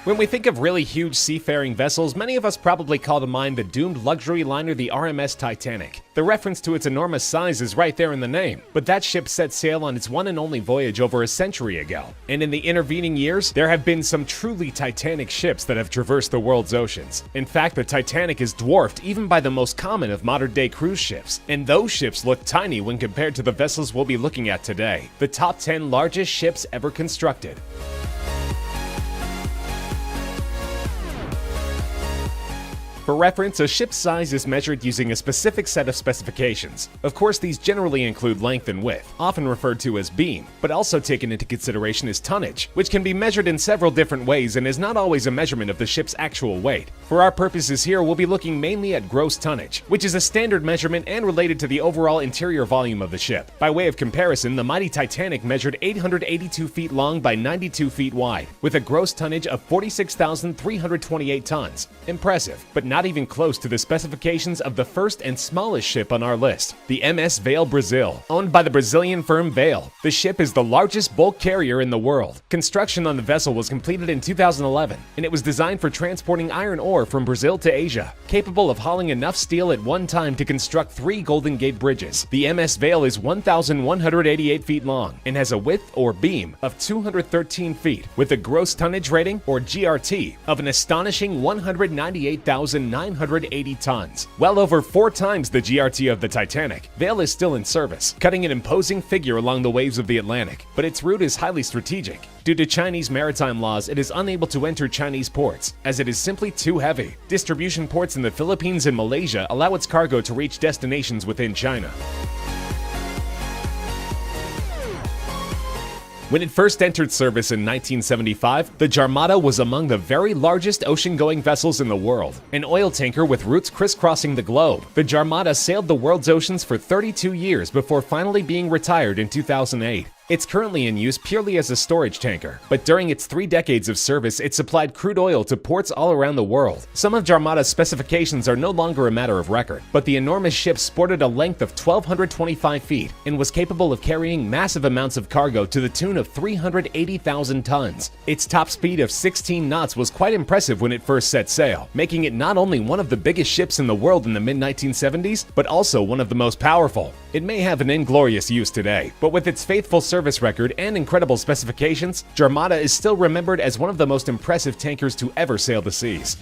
When we think of really huge seafaring vessels, many of us probably call to mind the doomed luxury liner the RMS Titanic. The reference to its enormous size is right there in the name, but that ship set sail on its one and only voyage over a century ago. And in the intervening years, there have been some truly titanic ships that have traversed the world's oceans. In fact, the Titanic is dwarfed even by the most common of modern-day cruise ships, and those ships look tiny when compared to the vessels we'll be looking at today. The top 10 largest ships ever constructed. For reference, a ship's size is measured using a specific set of specifications. Of course, these generally include length and width, often referred to as beam, but also taken into consideration is tonnage, which can be measured in several different ways and is not always a measurement of the ship's actual weight. For our purposes here, we'll be looking mainly at gross tonnage, which is a standard measurement and related to the overall interior volume of the ship. By way of comparison, the mighty Titanic measured 882 feet long by 92 feet wide, with a gross tonnage of 46,328 tons. Impressive, but not even close to the specifications of the first and smallest ship on our list, the MS Vale Brazil, owned by the Brazilian firm Vale. The ship is the largest bulk carrier in the world. Construction on the vessel was completed in 2011, and it was designed for transporting iron ore from Brazil to Asia, capable of hauling enough steel at one time to construct 3 Golden Gate bridges. The MS Vale is 1,188 feet long and has a width or beam of 213 feet, with a gross tonnage rating, or GRT, of an astonishing 198,980 tons, well over 4 times the GRT of the Titanic. Vale is still in service, cutting an imposing figure along the waves of the Atlantic, but its route is highly strategic. Due to Chinese maritime laws, it is unable to enter Chinese ports, as it is simply too heavy. Distribution ports in the Philippines and Malaysia allow its cargo to reach destinations within China. When it first entered service in 1975, the Jarmada was among the very largest ocean-going vessels in the world, an oil tanker with routes crisscrossing the globe. The Jarmada sailed the world's oceans for 32 years before finally being retired in 2008. It's currently in use purely as a storage tanker, but during its 3 decades of service, it supplied crude oil to ports all around the world. Some of Jarmada's specifications are no longer a matter of record, but the enormous ship sported a length of 1,225 feet and was capable of carrying massive amounts of cargo to the tune of 380,000 tons. Its top speed of 16 knots was quite impressive when it first set sail, making it not only one of the biggest ships in the world in the mid-1970s, but also one of the most powerful. It may have an inglorious use today, but with its faithful service record and incredible specifications, Jarmada is still remembered as one of the most impressive tankers to ever sail the seas.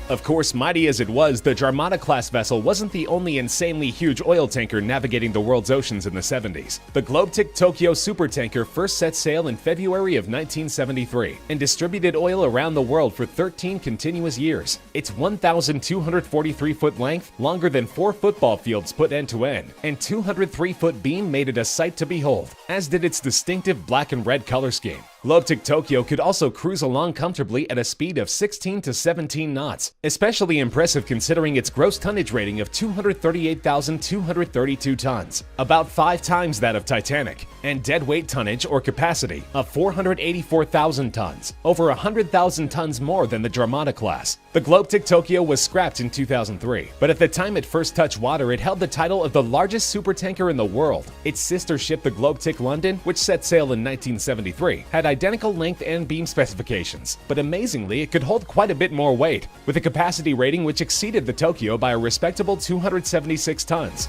Of course, mighty as it was, the Jarmada-class vessel wasn't the only insanely huge oil tanker navigating the world's oceans in the 70s. The Globetic Tokyo Supertanker first set sail in February of 1973 and distributed oil around the world for 13 continuous years. Its 1,243-foot length, longer than 4 football fields put end-to-end, and 203-foot beam made it a sight to behold, as did its distinctive black and red color scheme. Globetic Tokyo could also cruise along comfortably at a speed of 16 to 17 knots, especially impressive considering its gross tonnage rating of 238,232 tons, about 5 times that of Titanic, and deadweight tonnage or capacity of 484,000 tons, over 100,000 tons more than the Jarmada class. The Globetic Tokyo was scrapped in 2003, but at the time it first touched water, it held the title of the largest supertanker in the world. Its sister ship, the Globetic London, which set sail in 1973, had identical length and beam specifications, but amazingly, it could hold quite a bit more weight, with a capacity rating which exceeded the Tokyo by a respectable 276 tons.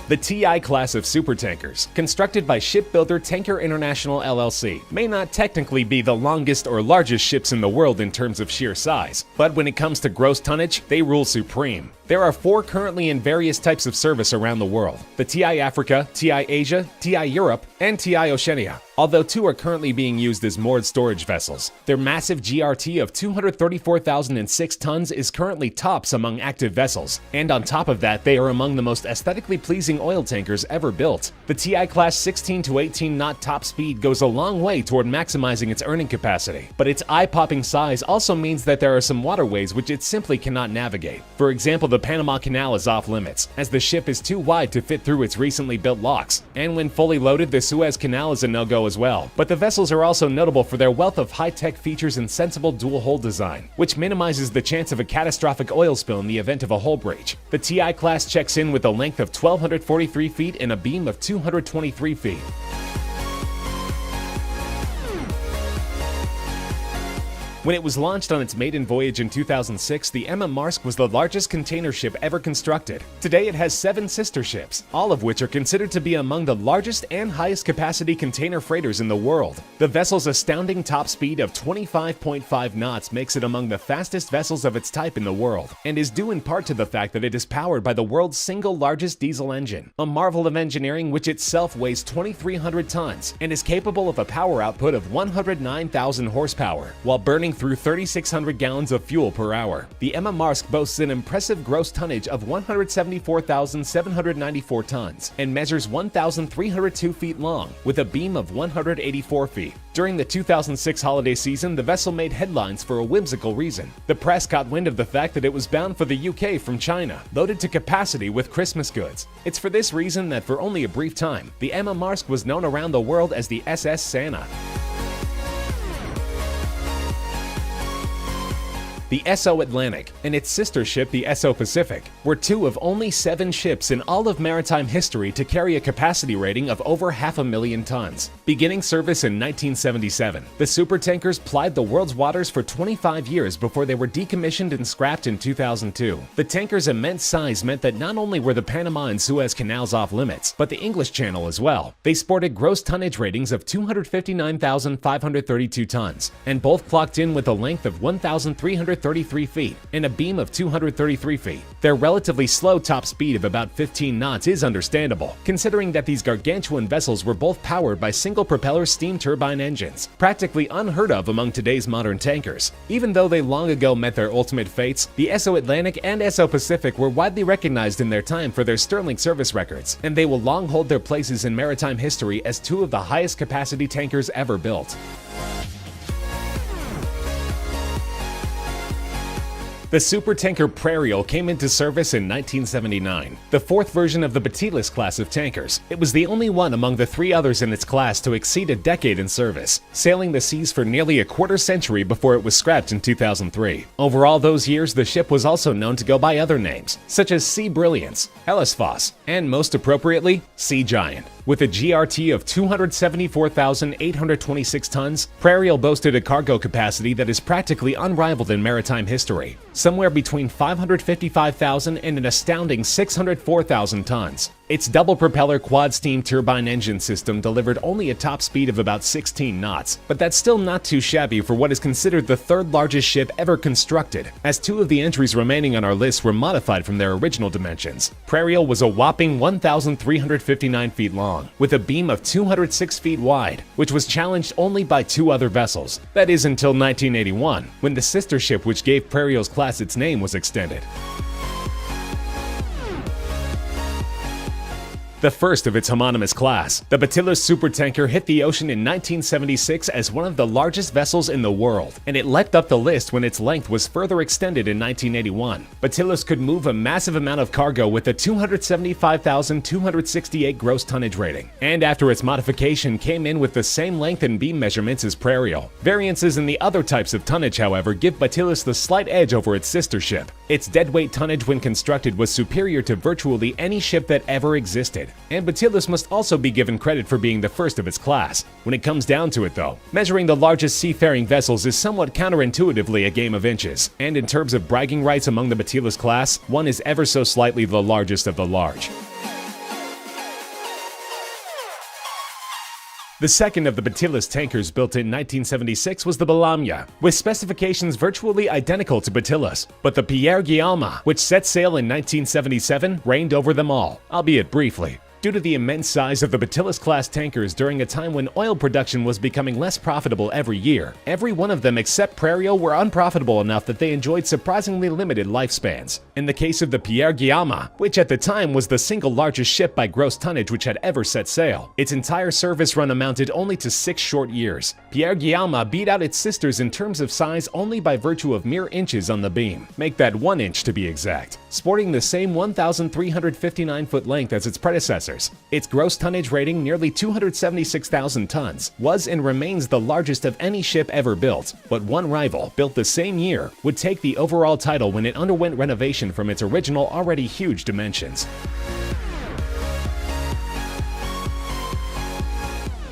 The TI class of supertankers, constructed by shipbuilder Tanker International LLC, may not technically be the longest or largest ships in the world in terms of sheer size, but when it comes to gross tonnage, they rule supreme. There are 4 currently in various types of service around the world: the TI Africa, TI Asia, TI Europe, and TI Oceania, although 2 are currently being used as moored storage vessels. Their massive GRT of 234,006 tons is currently tops among active vessels, and on top of that, they are among the most aesthetically pleasing oil tankers ever built. The TI class 16 to 18 knot top speed goes a long way toward maximizing its earning capacity, but its eye-popping size also means that there are some waterways which it simply cannot navigate. For example, the Panama Canal is off limits, as the ship is too wide to fit through its recently built locks, and when fully loaded, the Suez Canal is a no-go as well. But the vessels are also notable for their wealth of high-tech features and sensible dual-hull design, which minimizes the chance of a catastrophic oil spill in the event of a hull breach. The TI class checks in with a length of 243 feet and a beam of 223 feet. When it was launched on its maiden voyage in 2006, the Maersk was the largest container ship ever constructed. Today it has 7 sister ships, all of which are considered to be among the largest and highest capacity container freighters in the world. The vessel's astounding top speed of 25.5 knots makes it among the fastest vessels of its type in the world, and is due in part to the fact that it is powered by the world's single largest diesel engine, a marvel of engineering which itself weighs 2,300 tons and is capable of a power output of 109,000 horsepower, while burning through 3,600 gallons of fuel per hour. The Maersk boasts an impressive gross tonnage of 174,794 tons and measures 1,302 feet long, with a beam of 184 feet. During the 2006 holiday season, the vessel made headlines for a whimsical reason. The press caught wind of the fact that it was bound for the UK from China, loaded to capacity with Christmas goods. It's for this reason that for only a brief time, the Maersk was known around the world as the SS Santa. The Esso Atlantic and its sister ship, the Esso Pacific, were 2 of only 7 ships in all of maritime history to carry a capacity rating of over 500,000 tons. Beginning service in 1977, the supertankers plied the world's waters for 25 years before they were decommissioned and scrapped in 2002. The tanker's immense size meant that not only were the Panama and Suez canals off limits, but the English Channel as well. They sported gross tonnage ratings of 259,532 tons, and both clocked in with a length of 1,333 feet and a beam of 233 feet. Their relatively slow top speed of about 15 knots is understandable, considering that these gargantuan vessels were both powered by single-propeller steam turbine engines, practically unheard of among today's modern tankers. Even though they long ago met their ultimate fates, the Esso Atlantic and Esso Pacific were widely recognized in their time for their sterling service records, and they will long hold their places in maritime history as 2 of the highest capacity tankers ever built. The supertanker Prairial came into service in 1979, the 4th version of the Batilis class of tankers. It was the only one among the 3 others in its class to exceed a decade in service, sailing the seas for nearly a quarter century before it was scrapped in 2003. Over all those years, the ship was also known to go by other names, such as Sea Brilliance, Hellesphos, and most appropriately, Sea Giant. With a GRT of 274,826 tons, Prairial boasted a cargo capacity that is practically unrivaled in maritime history, somewhere between 555,000 and an astounding 604,000 tons. Its double-propeller quad-steam turbine engine system delivered only a top speed of about 16 knots, but that's still not too shabby for what is considered the 3rd largest ship ever constructed, as 2 of the entries remaining on our list were modified from their original dimensions. Prairial was a whopping 1,359 feet long, with a beam of 206 feet wide, which was challenged only by 2 other vessels. That is until 1981, when the sister ship which gave Prairial's class its name was extended. The first of its homonymous class, the Batilis supertanker hit the ocean in 1976 as one of the largest vessels in the world, and it leapt up the list when its length was further extended in 1981. Batilis could move a massive amount of cargo with a 275,268 gross tonnage rating, and after its modification came in with the same length and beam measurements as Prairial. Variances in the other types of tonnage, however, give Batilis the slight edge over its sister ship. Its deadweight tonnage when constructed was superior to virtually any ship that ever existed, and Batilis must also be given credit for being the first of its class. When it comes down to it though, measuring the largest seafaring vessels is somewhat counterintuitively a game of inches, and in terms of bragging rights among the Batilis class, one is ever so slightly the largest of the large. The second of the Batilis tankers built in 1976 was the Balamya, with specifications virtually identical to Batilis, but the Pierre Guillaume, which set sail in 1977, reigned over them all, albeit briefly. Due to the immense size of the Batilis-class tankers during a time when oil production was becoming less profitable every year, every one of them except Prairial were unprofitable enough that they enjoyed surprisingly limited lifespans. In the case of the Pierre Guillaume, which at the time was the single largest ship by gross tonnage which had ever set sail, its entire service run amounted only to 6 short years. Pierre Guillaume beat out its sisters in terms of size only by virtue of mere inches on the beam. Make that 1 inch to be exact. Sporting the same 1,359-foot length as its predecessors, its gross tonnage rating, nearly 276,000 tons, was and remains the largest of any ship ever built, but one rival, built the same year, would take the overall title when it underwent renovation from its original already huge dimensions.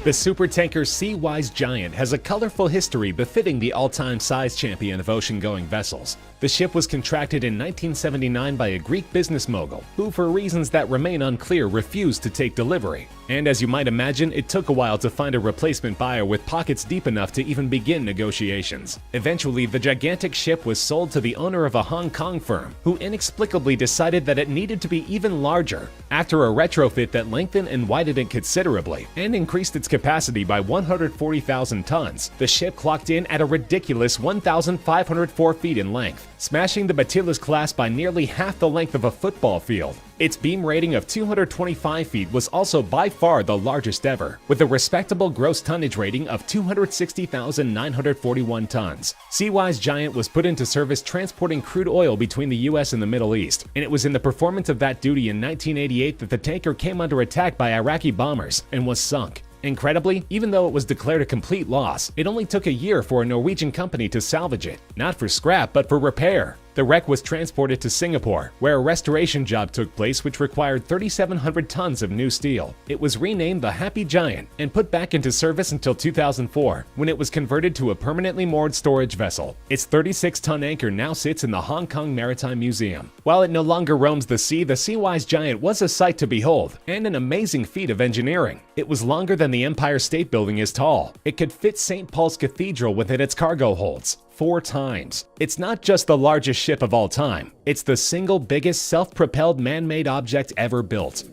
The supertanker Seawise Giant has a colorful history befitting the all-time size champion of ocean-going vessels. The ship was contracted in 1979 by a Greek business mogul, who for reasons that remain unclear refused to take delivery. And as you might imagine, it took a while to find a replacement buyer with pockets deep enough to even begin negotiations. Eventually, the gigantic ship was sold to the owner of a Hong Kong firm, who inexplicably decided that it needed to be even larger. After a retrofit that lengthened and widened it considerably, and increased its capacity by 140,000 tons, the ship clocked in at a ridiculous 1,504 feet in length, smashing the Batillas class by nearly half the length of a football field. Its beam rating of 225 feet was also by far the largest ever, with a respectable gross tonnage rating of 260,941 tons. Seawise Giant was put into service transporting crude oil between the US and the Middle East, and it was in the performance of that duty in 1988 that the tanker came under attack by Iraqi bombers and was sunk. Incredibly, even though it was declared a complete loss, it only took a year for a Norwegian company to salvage it, not for scrap but for repair. The wreck was transported to Singapore, where a restoration job took place which required 3,700 tons of new steel. It was renamed the Happy Giant and put back into service until 2004, when it was converted to a permanently moored storage vessel. Its 36-ton anchor now sits in the Hong Kong Maritime Museum. While it no longer roams the sea, the Seawise Giant was a sight to behold, and an amazing feat of engineering. It was longer than the Empire State Building is tall. It could fit St. Paul's Cathedral within its cargo holds 4 times. It's not just the largest ship of all time, it's the single biggest self-propelled man-made object ever built.